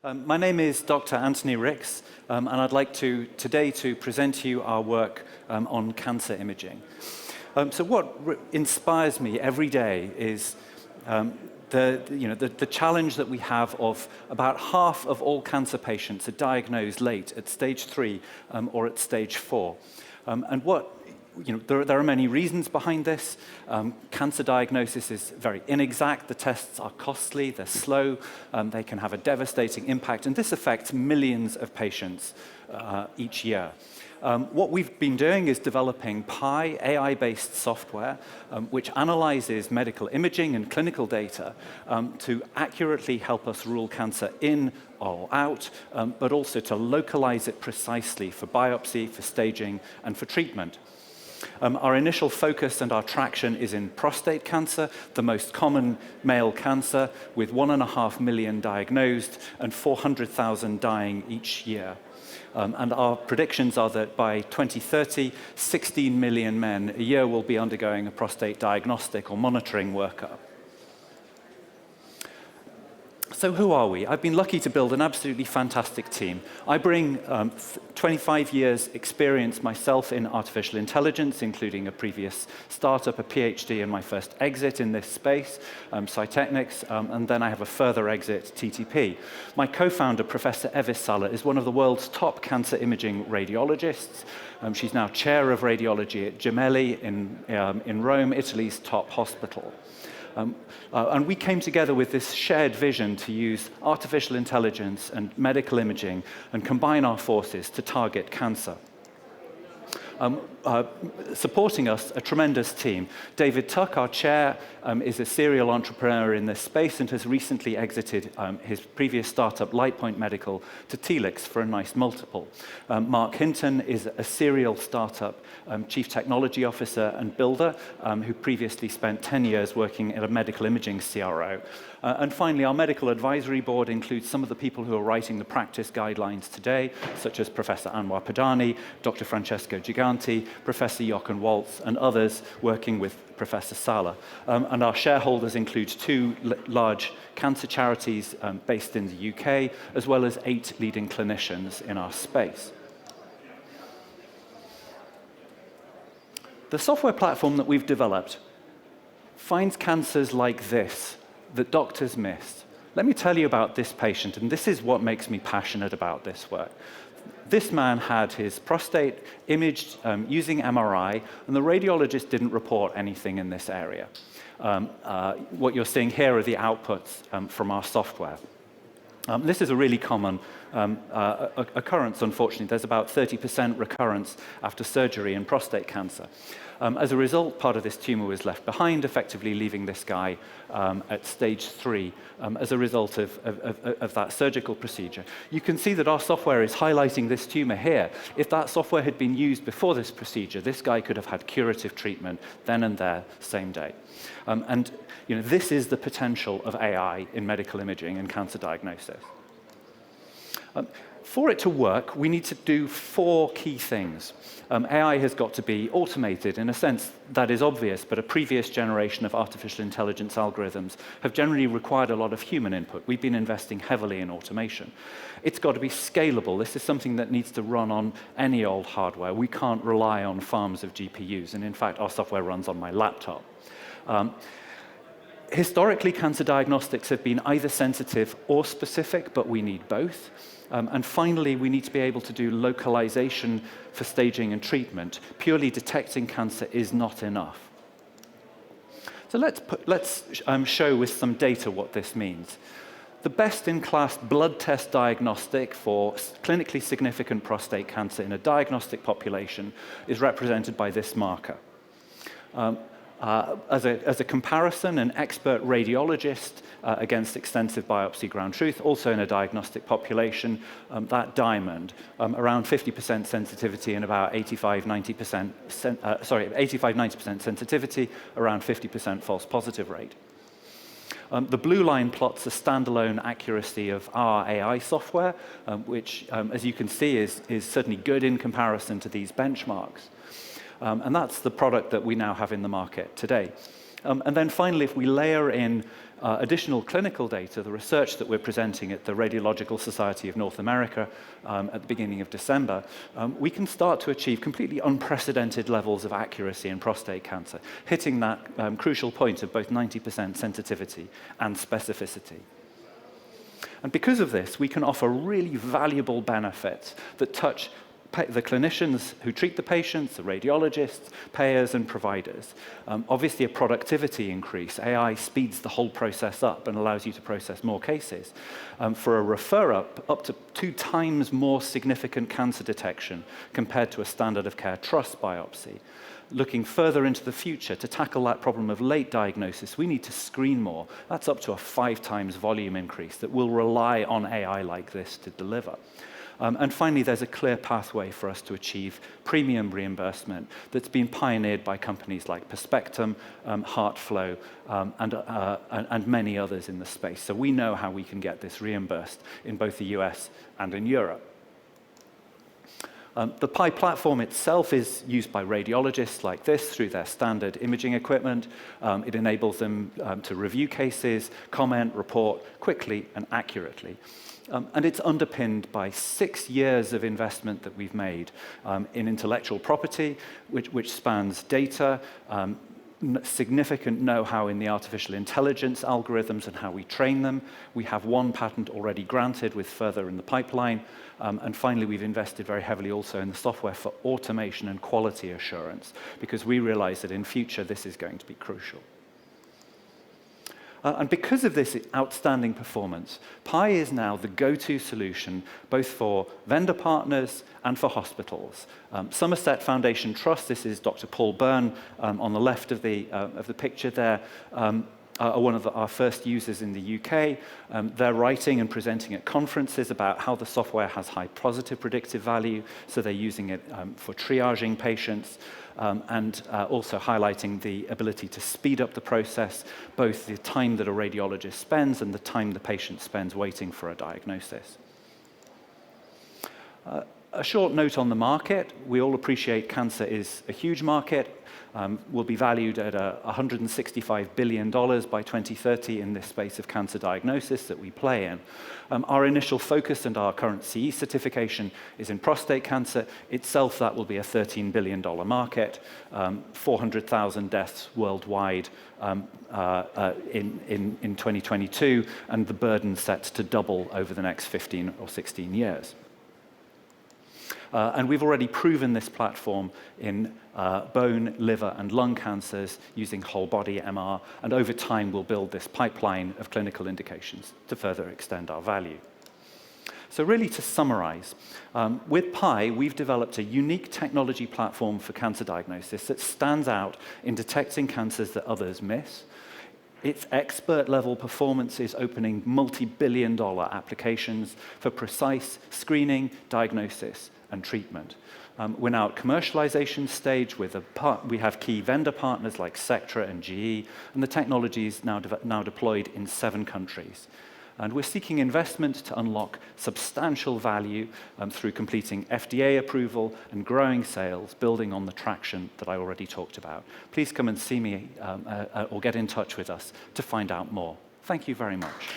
My name is Dr. Antony Rix, and I'd like today to present to you our work on cancer imaging. So what inspires me every day is the challenge that we have of about half of all cancer patients are diagnosed late at stage 3 or at stage 4. There are many reasons behind this. Cancer diagnosis is very inexact. The tests are costly, they're slow, they can have a devastating impact, and this affects millions of patients each year. What we've been doing is developing Pi AI-based software, which analyzes medical imaging and clinical data to accurately help us rule cancer in or out, but also to localize it precisely for biopsy, for staging, and for treatment. Our initial focus and our traction is in prostate cancer, the most common male cancer, with 1.5 million diagnosed and 400,000 dying each year. And our predictions are that by 2030, 16 million men a year will be undergoing a prostate diagnostic or monitoring workup. So who are we? I've been lucky to build an absolutely fantastic team. I bring 25 years experience myself in artificial intelligence, including a previous startup, a PhD, and my first exit in this space, Cytechnics, and then I have a further exit, TTP. My co-founder, Professor Evis Sala, is one of the world's top cancer imaging radiologists. She's now chair of radiology at Gemelli in Rome, Italy's top hospital. And we came together with this shared vision to use artificial intelligence and medical imaging and combine our forces to target cancer. Supporting us, a tremendous team. David Tuck, our chair, is a serial entrepreneur in this space and has recently exited his previous startup, Lightpoint Medical, to Telix for a nice multiple. Mark Hinton is a serial startup chief technology officer and builder who previously spent 10 years working at a medical imaging CRO. And finally, our medical advisory board includes some of the people who are writing the practice guidelines today, such as Professor Anwar Padani, Dr. Francesco Giganti, Professor Jochen Waltz, and others working with Professor Sala. And our shareholders include 2 large cancer charities based in the UK, as well as 8 leading clinicians in our space. The software platform that we've developed finds cancers like this that doctors miss. Let me tell you about this patient, and this is what makes me passionate about this work. This man had his prostate imaged using MRI, and the radiologist didn't report anything in this area. What you're seeing here are the outputs from our software. This is a really common occurrence, unfortunately. There's about 30% recurrence after surgery in prostate cancer. As a result, part of this tumor was left behind, effectively leaving this guy at stage 3 as a result of that surgical procedure. You can see that our software is highlighting this tumor here. If that software had been used before this procedure, this guy could have had curative treatment then and there, same day. This is the potential of AI in medical imaging and cancer diagnosis. For it to work, we need to do 4 key things. AI has got to be automated in a sense that is obvious, but a previous generation of artificial intelligence algorithms have generally required a lot of human input. We've been investing heavily in automation. It's got to be scalable. This is something that needs to run on any old hardware. We can't rely on farms of GPUs, and in fact, our software runs on my laptop. Historically, cancer diagnostics have been either sensitive or specific, but we need both. And finally, we need to be able to do localization for staging and treatment. Purely detecting cancer is not enough. So let's show with some data what this means. The best-in-class blood test diagnostic for clinically significant prostate cancer in a diagnostic population is represented by this marker. As a comparison, an expert radiologist against extensive biopsy ground truth, also in a diagnostic population, that diamond, around 50% sensitivity and about 85-90% sensitivity, around 50% false positive rate. The blue line plots the standalone accuracy of our AI software, which, as you can see, is certainly good in comparison to these benchmarks. And that's the product that we now have in the market today. And then finally, if we layer in additional clinical data, the research that we're presenting at the Radiological Society of North America at the beginning of December, we can start to achieve completely unprecedented levels of accuracy in prostate cancer, hitting that crucial point of both 90% sensitivity and specificity. And because of this, we can offer really valuable benefits that touch the clinicians who treat the patients, the radiologists, payers, and providers. Obviously, a productivity increase. AI speeds the whole process up and allows you to process more cases. For a referrer, up to 2 times more significant cancer detection compared to a standard of care trust biopsy. Looking further into the future, to tackle that problem of late diagnosis, we need to screen more. That's up to a 5 times volume increase that will rely on AI like this to deliver. And finally, there's a clear pathway for us to achieve premium reimbursement that's been pioneered by companies like Perspectum, HeartFlow, and many others in the space. So we know how we can get this reimbursed in both the US and in Europe. The Pi platform itself is used by radiologists like this through their standard imaging equipment. It enables them to review cases, comment, report quickly and accurately. And it's underpinned by 6 years of investment that we've made in intellectual property, which spans data, significant know-how in the artificial intelligence algorithms and how we train them. We have 1 patent already granted with further in the pipeline. And finally, we've invested very heavily also in the software for automation and quality assurance, because we realize that in future this is going to be crucial. And because of this outstanding performance, Pi is now the go-to solution both for vendor partners and for hospitals. Somerset Foundation Trust, this is Dr. Paul Byrne on the left of the picture there, are one of our first users in the UK. They're writing and presenting at conferences about how the software has high positive predictive value, so they're using it for triaging patients. And also highlighting the ability to speed up the process, both the time that a radiologist spends and the time the patient spends waiting for a diagnosis. A short note on the market. We all appreciate cancer is a huge market. Will be valued at $165 billion by 2030 in this space of cancer diagnosis that we play in. Our initial focus and our current CE certification is in prostate cancer. Itself, that will be a $13 billion market, 400,000 deaths worldwide in 2022, and the burden set to double over the next 15 or 16 years. And we've already proven this platform in bone, liver, and lung cancers using whole-body MR, and over time we'll build this pipeline of clinical indications to further extend our value. So really, to summarize, with Pi, we've developed a unique technology platform for cancer diagnosis that stands out in detecting cancers that others miss. Its expert-level performance is opening multi-billion-dollar applications for precise screening, diagnosis, and treatment. We're now at commercialization stage with we have key vendor partners like Sectra and GE, and the technology is now deployed in 7 countries. And we're seeking investment to unlock substantial value through completing FDA approval and growing sales, building on the traction that I already talked about. Please come and see me or get in touch with us to find out more. Thank you very much.